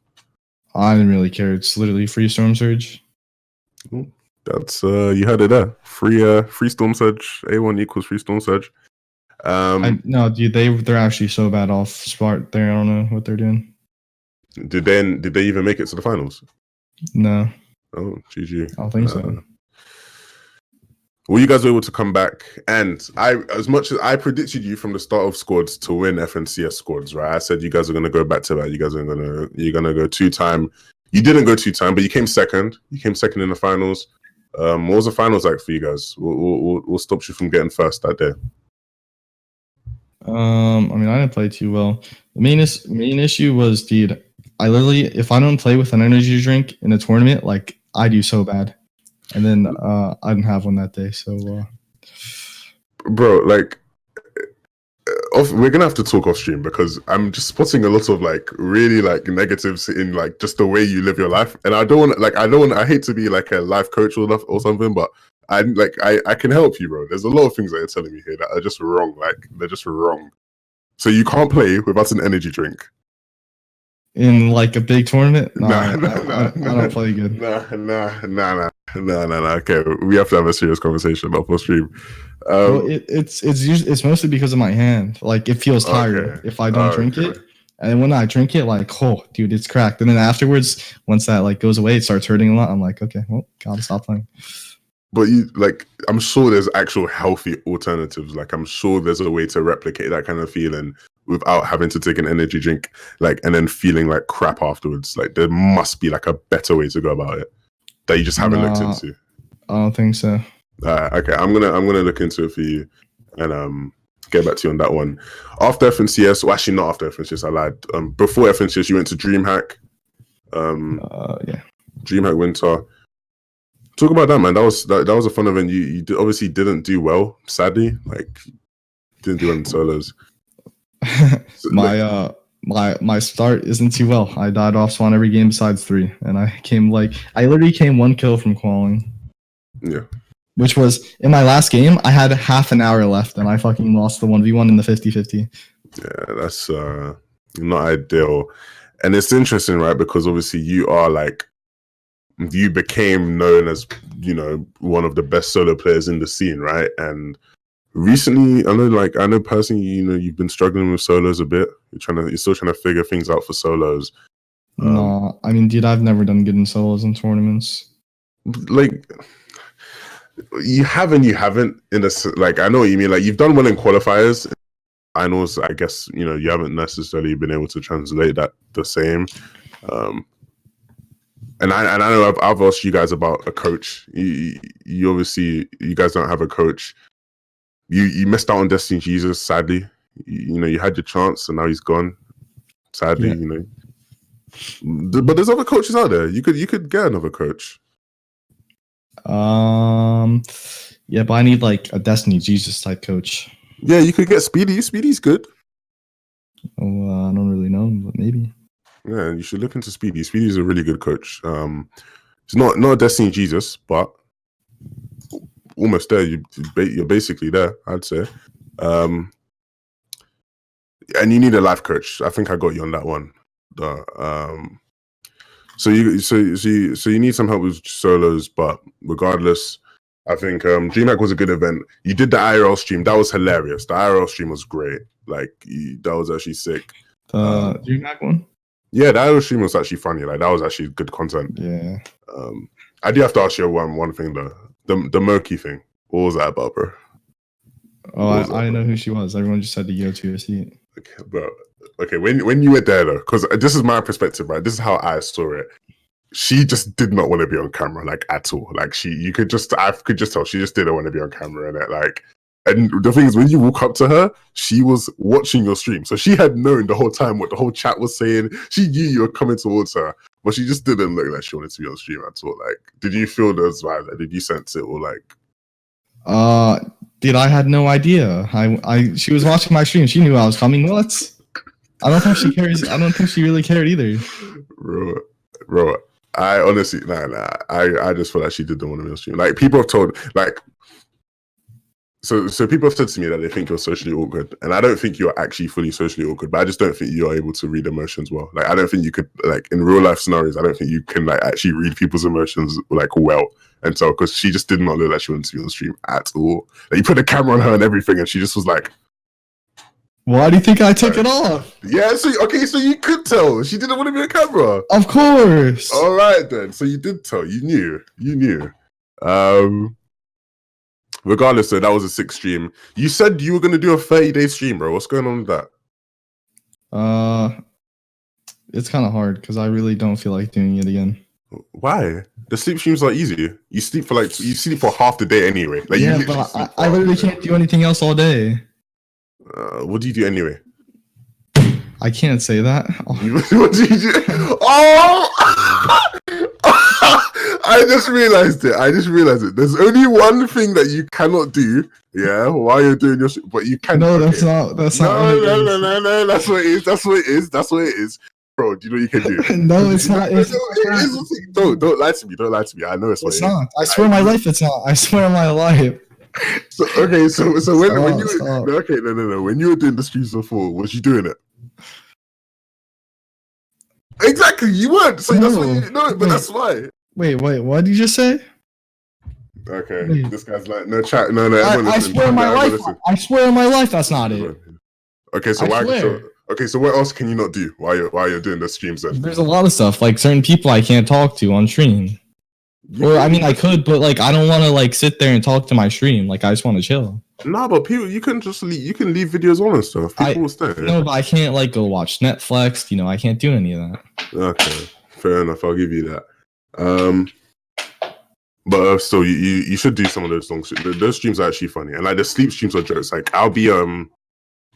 I didn't really care. It's literally free Storm Surge. That's you heard it there. Free Storm Surge. A1 equals free Storm Surge. No, dude, they're actually so bad off Spart there. I don't know what they're doing. Did they even make it to the finals? No. Oh, GG. I don't think so. Well, you guys were able to come back, and as much as I predicted you from the start of squads to win FNCS squads, right? I said you guys are going to go back to that. You guys are you're gonna go 2-time. You didn't go 2-time, but you came second. You came second in the finals. What was the finals like for you guys? What stopped you from getting first that day? I mean, I didn't play too well. The main issue was, dude, I literally, if I don't play with an energy drink in a tournament, like I do so bad. And then I didn't have one that day, so Bro, like, we're gonna have to talk off stream because I'm just spotting a lot of like really like negatives in like just the way you live your life, and I don't want I hate to be like a life coach or something, but I can help you, bro. There's a lot of things that you're telling me here that are just wrong. Like, they're just wrong. So you can't play without an energy drink in like a big tournament. Nah, I don't play good. Nah. Okay, we have to have a serious conversation off stream. Well, it's mostly because of my hand. Like, it feels tired if I don't drink it, and when I drink it, like, oh, dude, it's cracked. And then afterwards, once that like goes away, it starts hurting a lot. I'm like, okay, well, gotta stop playing. But I'm sure there's actual healthy alternatives. Like, I'm sure there's a way to replicate that kind of feeling without having to take an energy drink, like, and then feeling like crap afterwards. Like, there must be like a better way to go about it that you just haven't looked into. I don't think so. Okay, I'm gonna look into it for you, and get back to you on that one. After FNCS, well, actually not after FNCS, I lied. Before FNCS, you went to DreamHack. Yeah. DreamHack Winter. Talk about that, man. That was a fun event. You obviously didn't do well, sadly. Like, didn't do well in solos. My start isn't too well. I died off spawn every game besides 3, and I literally came 1 kill from qualling. Yeah. Which was, in my last game, I had half an hour left, and I fucking lost the 1v1 in the 50-50. Yeah, that's not ideal. And it's interesting, right? Because obviously you became known as, one of the best solo players in the scene, right? And recently, I know personally, you've been struggling with solos a bit. You're still trying to figure things out for solos. No, I mean, dude, I've never done good in solos in tournaments. Like, you haven't in a, like, I know what you mean. Like, you've done well in qualifiers, finals. I guess you haven't necessarily been able to translate that the same. And I know I've asked you guys about a coach. You obviously, you guys don't have a coach. You missed out on Destiny Jesus, sadly. You had your chance and now he's gone. Sadly, yeah. But there's other coaches out there. You could get another coach. Yeah, but I need like a Destiny Jesus type coach. Yeah, you could get Speedy. Speedy's good. Oh, I don't really know him, but maybe. Yeah, you should look into Speedy. Speedy's a really good coach. He's not a Destiny Jesus, but almost there. You're basically there, I'd say. And you need a life coach. I think I got you on that one. So you need some help with solos, but regardless, I think DreamHack was a good event. You did the IRL stream. That was hilarious. The IRL stream was great. Like, that was actually sick. DreamHack one? Yeah, the IRL stream was actually funny. Like, that was actually good content. Yeah. I do have to ask you one thing though. The Murky thing. What was that about, bro? Oh, I didn't know who she was. Everyone just had to go to her seat. Okay, bro. Okay, when you were there though, because this is my perspective, right? This is how I saw it. She just did not want to be on camera, like, at all. Like, I could just tell she just didn't want to be on camera, and the thing is, when you walk up to her, she was watching your stream, so she had known the whole time what the whole chat was saying. She knew you were coming towards her, but she just didn't look like she wanted to be on stream at all. Like, did you feel those vibes? Like, did you sense it, or like? Dude, I had no idea. She was watching my stream. She knew I was coming. What? I don't think she cares. I don't think she really cared either. Bro. I honestly, I just feel like she didn't want to be on stream. Like, people have told, like, so people have said to me that they think you're socially awkward, and I don't think you're actually fully socially awkward, but I just don't think you're able to read emotions well. Like, I don't think you could, like, in real life scenarios, I don't think you can, like, actually read people's emotions, like, well. And so, because she just did not look like she wanted to be on stream at all. Like, you put a camera on her and everything, and she just was like, why do you think I took it off? Yeah, so you could tell. She didn't want to be on camera. Of course. All right, then. So you did tell. You knew. Regardless, though, that was a 6 stream. You said you were going to do a 30-day stream, bro. What's going on with that? It's kind of hard because I really don't feel like doing it again. Why? The sleep streams are easy. You sleep for half the day anyway. Like, yeah, but I literally can't do anything else all day. What do you do anyway? I can't say that. What do you do? Oh! I just realized it. There's only one thing that you cannot do, yeah, while you're doing your shit, but you can. No, okay. that's not. That's not. No. That's what it is. Bro, do you know what you can do? No, it's not. It is. Don't lie to me. I know it's what It's it is. not. I swear on my life, it's not. I swear on my life. So when you Stop. no. When you were doing the streams before, was you doing it? Exactly, you weren't. So that's what you know. But that's why. Wait. What did you just say? Okay, Wait. this guy's like, no chat, no. I swear on my life. I swear on my life, that's not it. Okay, so I swear. So what else can you not do while you're doing the streams then? There's a lot of stuff, like certain people I can't talk to on stream. Or I mean, I could, but like I don't want to like sit there and talk to my stream. Like I just want to chill. Nah, but people, you can leave videos on and stuff. People will stay. No, but I can't like go watch Netflix. You know, I can't do any of that. Okay, fair enough. I'll give you that. But still, you should do some of those songs. Those streams are actually funny, and like the sleep streams are jokes. Like I'll be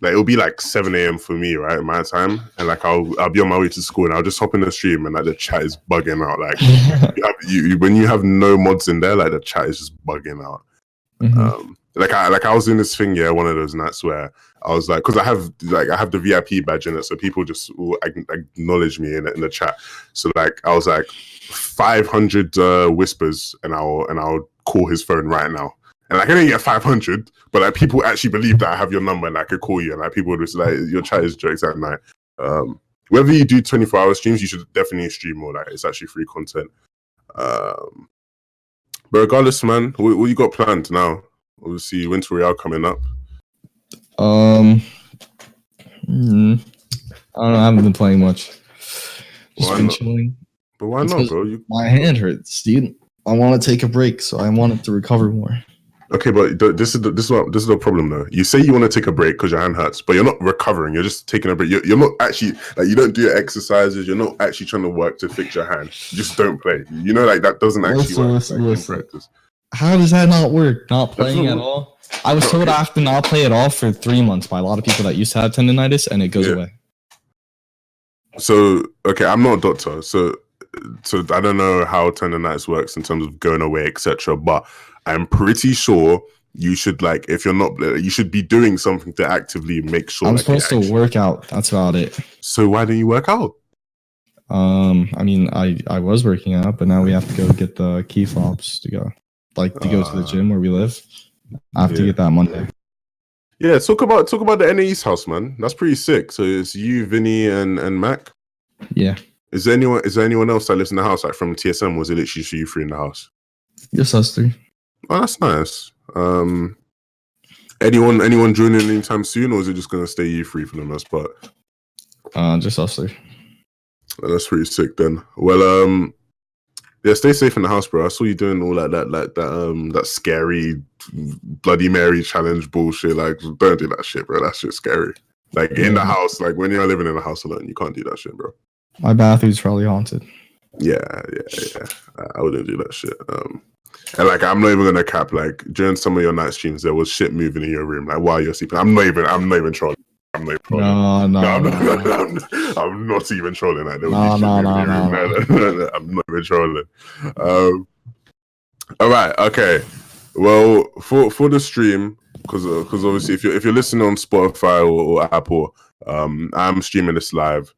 like it'll be like 7 a.m. for me, right, my time, and like I'll be on my way to school, and I'll just hop in the stream, and like the chat is bugging out. Like when you have no mods in there, like the chat is just bugging out. Mm-hmm. Like I was in this thing, yeah, one of those nights where I was like, because I have the VIP badge in it, so people just will acknowledge me in the chat. So like I was like 500 whispers, and I'll call his phone right now. And like I didn't get 500, but like people actually believe that I have your number and I could call you. And like people would just like, your chat is jokes at night. Whether you do 24-hour streams, you should definitely stream more. Like it's actually free content. But regardless, man, what you got planned now? Obviously, Winter Royale coming up. I don't know. I haven't been playing much. Just been chilling. But why not, bro? My hand hurts, dude. I want to take a break, so I want it to recover more. Okay, but this is the problem though. You say you want to take a break because your hand hurts, but you're not recovering. You're just taking a break. You're not actually like you don't do your exercises. You're not actually trying to work to fix your hand. You just don't play. You know, like that doesn't actually work. Listen. How does that not work? Not playing at all. I was told I have to not play at all for 3 months by a lot of people that used to have tendonitis, and it goes away. So okay, I'm not a doctor, so I don't know how tendonitis works in terms of going away, etc. But I'm pretty sure you should like if you're not, you should be doing something to actively make sure. I'm supposed to work out. That's about it. So why don't you work out? I mean, I was working out, but now we have to go get the key fobs to go to the gym where we live. I have to get that Monday. Yeah, talk about the NAE's house, man. That's pretty sick. So it's you, Vinny, and Mac. Yeah. Is there anyone else that lives in the house, like from TSM? Was it literally just you three in the house? Just us three. Oh, that's nice. Anyone joining anytime soon, or is it just gonna stay you three for the most part? Just us three. That's pretty sick then. Well, yeah, stay safe in the house, bro. I saw you doing all that scary Bloody Mary challenge bullshit. Like, don't do that shit, bro. That shit's scary. Like in the house, like when you're living in the house alone, you can't do that shit, bro. My bathroom's probably haunted. Yeah. I wouldn't do that shit. And like, I'm not even gonna cap. Like during some of your night streams, there was shit moving in your room. Like while you're sleeping, I'm not even trolling. I'm not trolling. I'm not even trolling. Like, no. I'm not even trolling. All right. Okay. Well, for the stream, because obviously, if you're listening on Spotify or Apple, I'm streaming this live.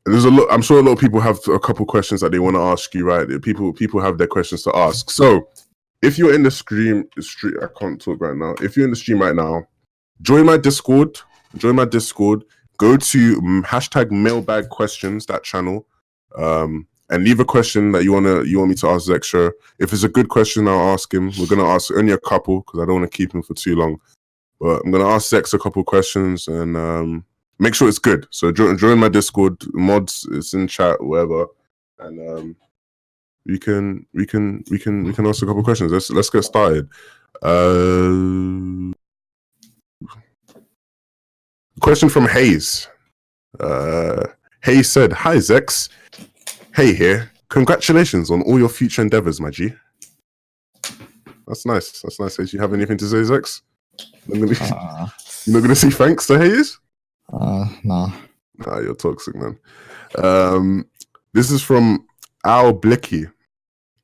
There's a lot. I'm sure a lot of people have a couple questions that they want to ask you. Right? People have their questions to ask. So, if you're in the stream, I can't talk right now. If you're in the stream right now, join my Discord. Go to #mailbag questions, that channel, and leave a question that you want me to ask ZexRow. If it's a good question, I'll ask him. We're gonna ask only a couple because I don't want to keep him for too long. But I'm gonna ask Zex a couple questions and make sure it's good. So join my Discord, mods, it's in chat, whatever, and we can ask a couple questions. Let's get started. Question from Hayes. Hayes said, "Hi Zex, hey here. Congratulations on all your future endeavors, my G." That's nice. Hayes, you have anything to say, Zex? You're not gonna say thanks to Hayes? Nah. Nah, you're toxic, man. This is from Al Blicky.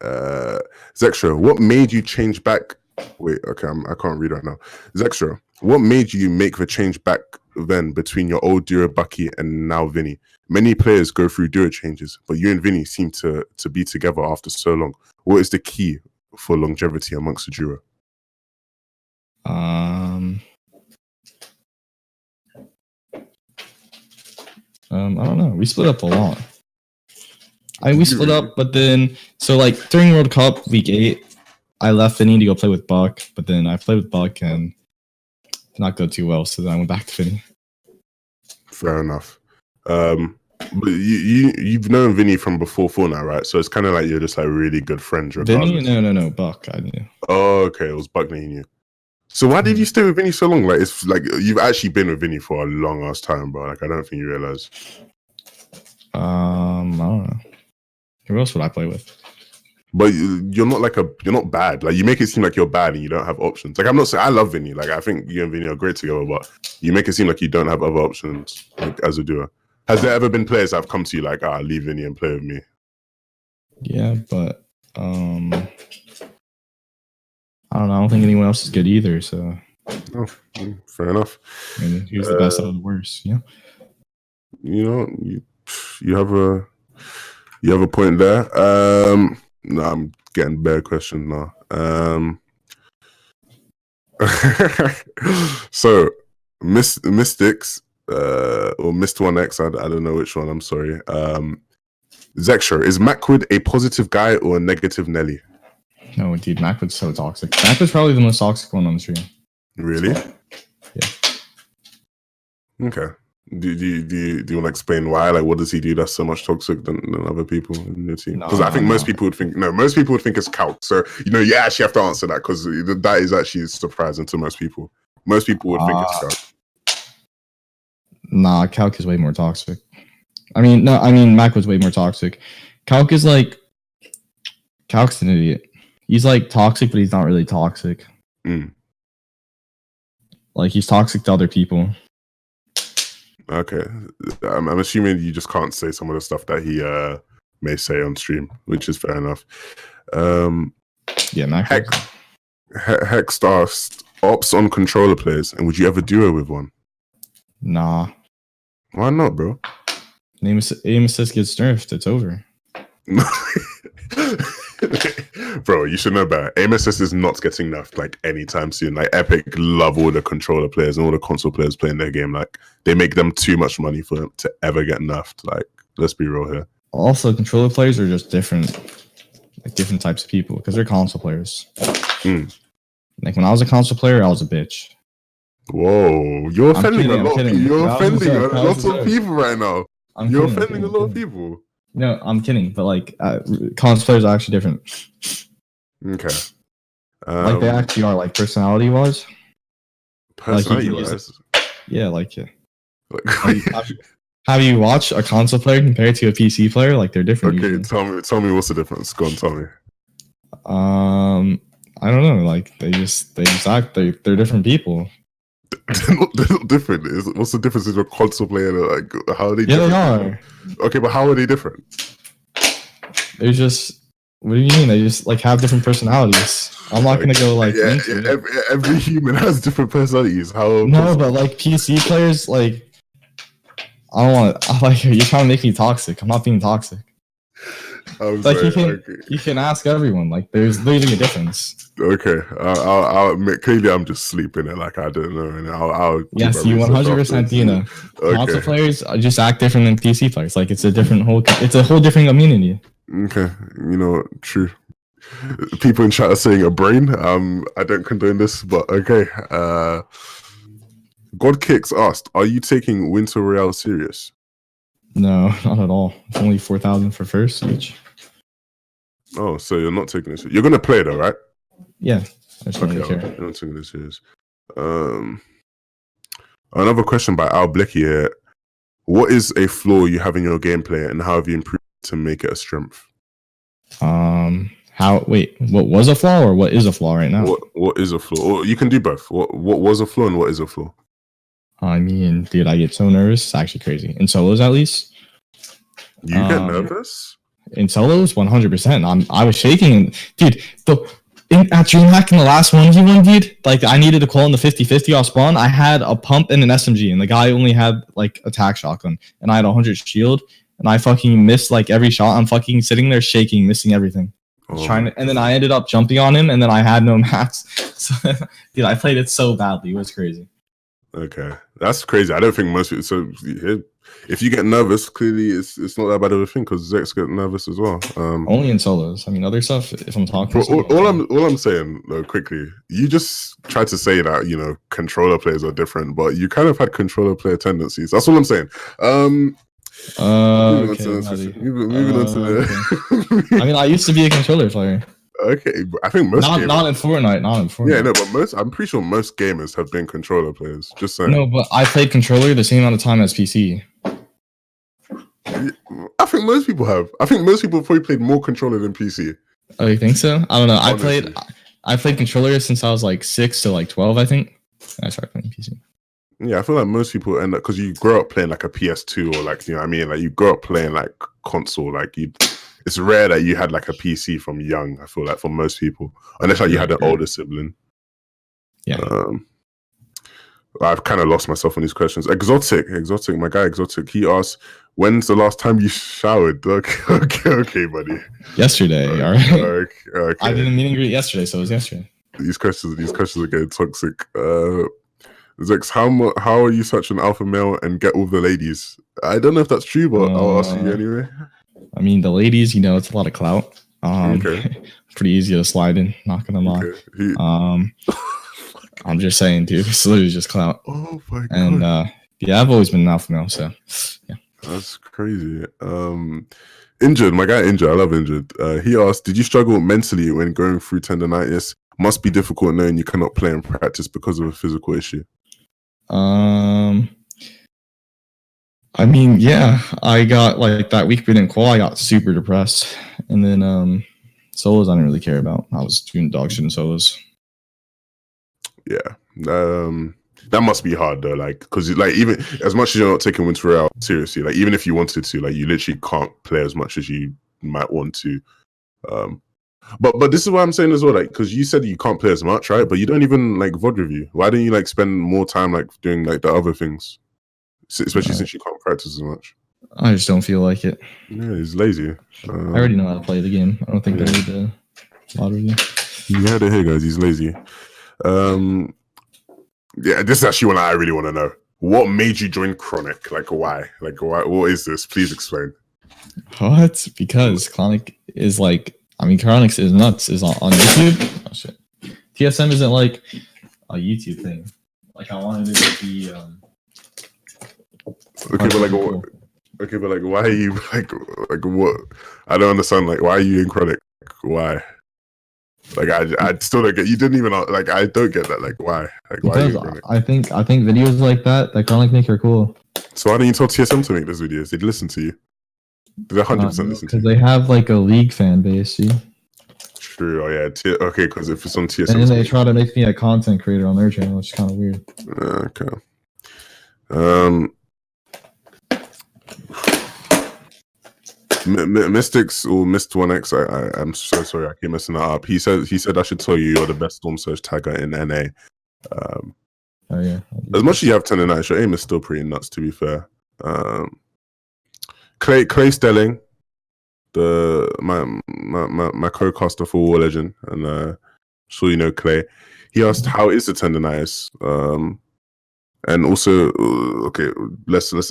ZexRow, what made you change back? Wait, okay, I can't read right now. ZexRow, what made you make the change back then between your old duo Bucky and now Vinny? Many players go through duo changes, but you and Vinny seem to be together after so long. What is the key for longevity amongst the duo? I don't know. We split up a lot. We split up, but then like during World Cup week 8, I left Vinny to go play with Buck, but then I played with Buck and did not go too well, so then I went back to Vinny. Fair enough. But you've known Vinny from before Fortnite, right? So it's kind of like you're just like really good friends. Regardless. Vinny? No, Buck. I knew. Oh, okay. It was Buck that you knew. So why did you stay with Vinny so long? Like it's like you've actually been with Vinny for a long ass time, bro. Like I don't think you realize. I don't know. Who else would I play with? But you're not bad. Like you make it seem like you're bad and you don't have options. Like I'm not saying I love Vinny. Like I think you and Vinny are great together, but you make it seem like you don't have other options like, as a duo. Has there ever been players that have come to you like, leave Vinny and play with me? Yeah, but I don't know. I don't think anyone else is good either. So, fair enough. I mean, who's the best out of the worst? Yeah. You have a point there. No, I'm getting better questions now. So, Mystics. Or Mr. 1X, I don't know which one, I'm sorry. ZexRow, is Macwood a positive guy or a negative Nelly? No, dude, Macwood's so toxic. Macwood's probably the most toxic one on the stream. Really? Yeah. Okay. Do you want to explain why? Like, what does he do that's so much toxic than other people in your team? Because I think most people would think it's Calc. So, you actually have to answer that because that is actually surprising to most people. Most people would think it's Calc. Nah, Calc is way more toxic. Mac was way more toxic. Calc's an idiot. He's like toxic, but he's not really toxic. Like he's toxic to other people. Okay, I'm assuming you just can't say some of the stuff that he may say on stream, which is fair enough. Yeah, Mac. Hex asked, ops on controller players, and would you ever duo with one? Nah. Why not, bro? Aim assist gets nerfed. It's over. Bro, you should know better. Aim assist is not getting nerfed like anytime soon. Like Epic love all the controller players and all the console players playing their game. Like they make them too much money for them to ever get nerfed. Like let's be real here. Also, controller players are just different types of people because they're console players. Like when I was a console player, I was a bitch. Whoa, you're offending a lot of people. You're offending lots of people right now. You're offending a lot of people. No, I'm kidding. But like, console players are actually different. Okay. Like they actually are, like personality-wise. Personality-wise? Yeah, like yeah. Have you watched a console player compared to a PC player? Like they're different. Okay, tell me what's the difference. Go on, tell me. I don't know. Like they just act. They're different people. They're not different. What's the difference between a console player and like how are they? Yeah, different? They are. Okay, but how are they different? They're just. What do you mean? They just like have different personalities. I'm not gonna go like. Yeah, every human has different personalities. How? No, but like PC players, like. I don't want to. Like you're trying to make me toxic. I'm not being toxic. Like you can ask everyone. Like there's literally a difference. Okay, I'll admit. Clearly, I'm just sleeping it. Like I don't know, and I'll yes, you 100% do know. Okay. Console players just act different than PC players. Like it's a whole different community. Okay, true. People in chat are saying a brain. I don't condone this, but okay. God Kicks asked, "Are you taking Winter Royale serious?" No, not at all. It's only 4,000 for first each. Oh, so you're not taking this? You're gonna play though, right? Yeah. I just okay, you're not taking this serious. Another question by Al Blicky here. What is a flaw you have in your gameplay, and how have you improved to make it a strength? What was a flaw or what is a flaw right now? What is a flaw? Or you can do both. What was a flaw and what is a flaw? I mean, dude, I get so nervous. It's actually crazy. In solos, at least. You get nervous? In solos, 100%. I was shaking, dude. At DreamHack in the last 1v1, dude, like I needed to call in the 50-50 off spawn. I had a pump and an SMG, and the guy only had like attack shotgun, and I had 100 shield, and I fucking missed like every shot. I'm fucking sitting there shaking, missing everything. Trying to, and then I ended up jumping on him, and then I had no mats. So, dude, I played it so badly. It was crazy. Okay, that's crazy. I don't think most people. So if you get nervous, clearly it's not that bad of a thing because Zex get nervous as well. Only in solos. I mean, other stuff. If I'm talking, all I'm saying though, quickly, you just tried to say that controller players are different, but you kind of had controller player tendencies. That's all I'm saying. Moving on to the. I mean, I used to be a controller player. Okay, but I think most not in Fortnite. Yeah, no, but I'm pretty sure most gamers have been controller players. Just saying. No, but I played controller the same amount of time as PC. I think most people have. I think most people probably played more controller than PC. Oh, you think so? I don't know. Honestly. I played controller since I was like 6 to like 12, I think. I started playing PC. Yeah, I feel like most people end up because you grow up playing like a PS2 or like what I mean, like you grow up playing like console, like you. It's rare that you had like a PC from young. I feel like for most people, unless like you had an older sibling. Yeah. I've kind of lost myself on these questions. Exotic, my guy, Exotic. He asked, "When's the last time you showered?" Okay, buddy. Yesterday. All right. Okay. I did a meet and greet yesterday, so it was yesterday. These questions are getting toxic. Zex, how are you such an alpha male and get all the ladies? I don't know if that's true, but I'll ask you anyway. I mean, the ladies, it's a lot of clout. Okay. Pretty easy to slide in, not gonna lie. Okay. I'm just saying, dude, it's literally just clout. Oh my god. And I've always been an alpha male, so yeah. That's crazy. Injured, my guy Injured, I love Injured. He asked, did you struggle mentally when going through tendonitis? Must be difficult knowing you cannot play in practice because of a physical issue. I mean, yeah, I got like that week we didn't qual, I got super depressed. And then solos I didn't really care about. I was doing dog shit in solos. Yeah. That must be hard though, like, because like even as much as you're not taking Winter Royale seriously, like even if you wanted to, like you literally can't play as much as you might want to. But this is what I'm saying as well, like, because you said you can't play as much, right? But you don't even like VOD review. Why don't you like spend more time like doing like the other things? Especially since you can't practice as much. I just don't feel like it. Yeah, he's lazy. I already know how to play the game. I don't think I need the VOD review. You heard it here, guys. He's lazy. Yeah, this is actually one I really want to know. What made you join Chronic? Like, why? Like, why? What is this? Please explain. What? Because Chronic is like, I mean, Chronic is nuts. Is on YouTube. Oh shit. TSM isn't like a YouTube thing. Like I wanted it to be. Okay, but like, why are you like what? I don't understand. Like, why are you in Chronic? Why? Like, I still don't get. You didn't even like. I don't get that. Like, why? Like, why? Are you in Chronic? I think videos like that Chronic make are cool. So why didn't you tell TSM to make those videos? They'd listen to you. They 100% listen to you. Because they have like a league fan base. See. True. Oh yeah. Okay. Because if it's on TSM, and then they try to make me a content creator on their channel, which is kind of weird. Okay. Mystics or Mist1X, I'm so sorry, I keep messing that up. He said I should tell you you're the best Storm Surge tagger in NA. Oh yeah. As much as you have 10 and 9, your aim is still pretty nuts, to be fair. Clay Stelling, my co-caster for War Legend, and sure you know Clay. He asked, how is the tendonitis? And also, okay,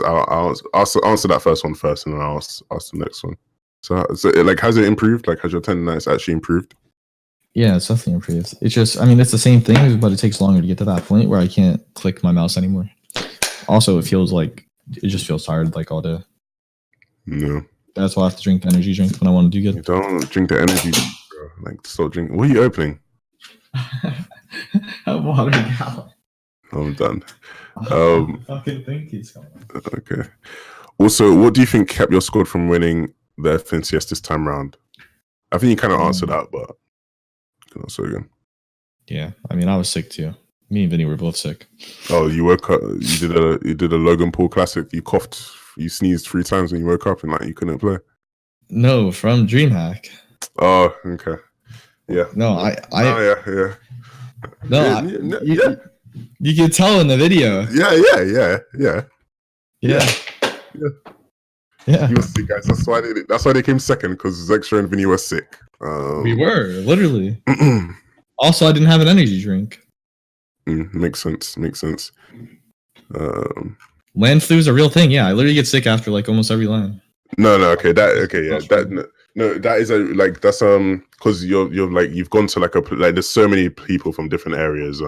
I'll answer that first one first, and then I'll ask the next one. So like, has it improved? Like, has your tendonitis actually improved? Yeah, it's definitely improved. It's just, I mean, it's the same thing, but it takes longer to get to that point where I can't click my mouse anymore. Also, it just feels tired like all day. No. That's why I have to drink the energy drink when I want to do good. You don't drink the energy drink, bro. Like, stop drinking. What are you opening? A water gallon. I'm done. Fucking think he's coming. Okay. Also, what do you think kept your squad from winning the FNCS this time round? I think you kind of answered that, but you can also again. Yeah, I mean, I was sick too. Me and Vinny were both sick. Oh, you woke up. You did a Logan Paul classic. You coughed. You sneezed 3 times when you woke up, and like you couldn't play. No, from DreamHack. Oh, okay. Yeah. No, Yeah. No, you can tell in the video. Yeah. Yeah. You were sick, guys. That's why they came second, because ZexRow and Vinny were sick. We were, literally. Also, I didn't have an energy drink. Makes sense. Land flu is a real thing. Yeah, I literally get sick after like almost every land. No, that is that's because you're like, you've gone to like there's so many people from different areas,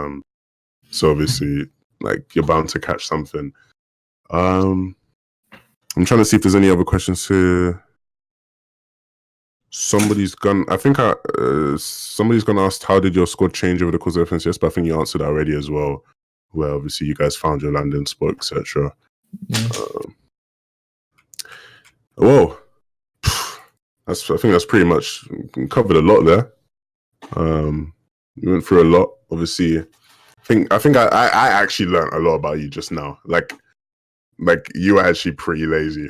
so obviously like you're bound to catch something. I'm trying to see if there's any other questions here. Somebody's gonna ask, how did your squad change over the course of FNCS? But I think you answered that already as well, where obviously you guys found your landing spot, etc. Whoa, I think that's pretty much covered a lot there. We went through a lot. Obviously, I think I actually learned a lot about you just now. Like you were actually pretty lazy.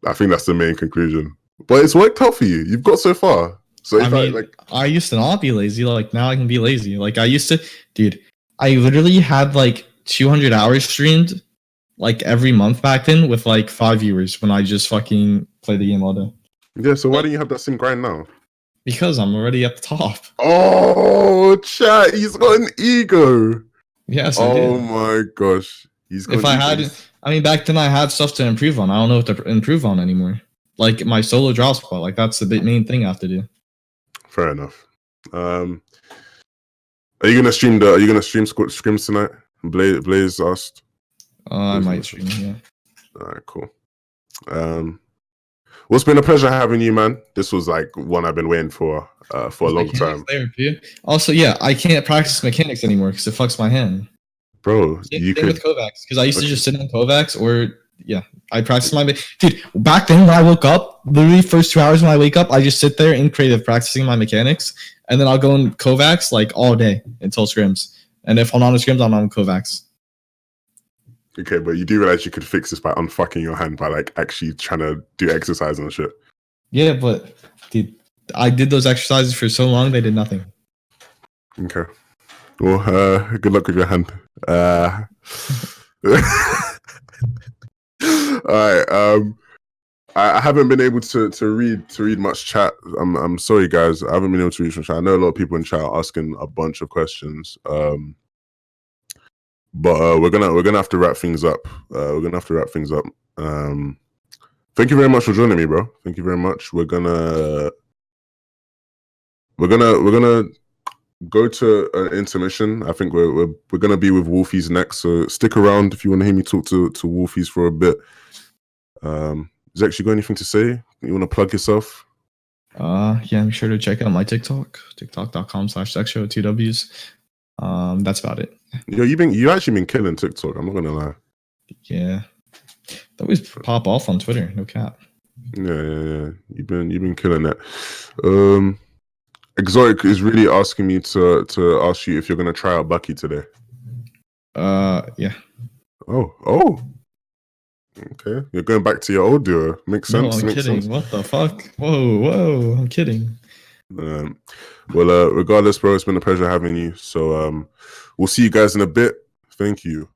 I think that's the main conclusion. But it's worked out for you. You've got so far. So I used to not be lazy. Like now I can be lazy. Like I used to, dude. I literally had like 200 hours streamed, like every month back then, with like 5 viewers when I just fucking play the game all day. Yeah. So why don't you have that same grind now? Because I'm already at the top. Oh, chat. He's got an ego. Yes. Oh my gosh. Back then I had stuff to improve on. I don't know what to improve on anymore. Like my solo drop spot, like that's the main thing I have to do. Fair enough. Are you gonna stream scrims tonight? Blaze asked. I might stream. Yeah. All right, cool. Well, it's been a pleasure having you, man. This was like one I've been waiting for a long time. Also, yeah, I can't practice mechanics anymore because it fucks my hand. Bro, you could with Kovacs, because I used to just sit on Kovacs, or I practice dude. Back then when I woke up, literally first 2 hours when I wake up, I just sit there in creative practicing my mechanics, and then I'll go in Kovacs like all day until scrims. And if I'm on a scrims, I'm on Kovacs. Okay, but you do realize you could fix this by unfucking your hand by like actually trying to do exercise and shit. Yeah, but dude, I did those exercises for so long, they did nothing. Okay. Well, good luck with your hand. All right. I haven't been able to read much chat. I'm sorry, guys. I haven't been able to read much chat. I know a lot of people in chat are asking a bunch of questions. But we're gonna have to wrap things up. Thank you very much for joining me, bro. Thank you very much. We're gonna go to an intermission. I think we're gonna be with Wolfies next. So stick around if you want to hear me talk to Wolfies for a bit. Zex, you got anything to say? You want to plug yourself? Yeah, I'm sure to check out my TikTok, tiktok.com/ZexRow, 2 W's. That's about it. You actually been killing TikTok. I'm not gonna lie. Yeah, that always pop off on Twitter. No cap. Yeah. You've been killing that. Exotic is really asking me to ask you if you're gonna try out Bucky today. Yeah. Oh. Okay, you're going back to your old duo. Makes sense. No, I'm kidding. What the fuck? Whoa! I'm kidding. Well, regardless, bro, it's been a pleasure having you. So, we'll see you guys in a bit. Thank you.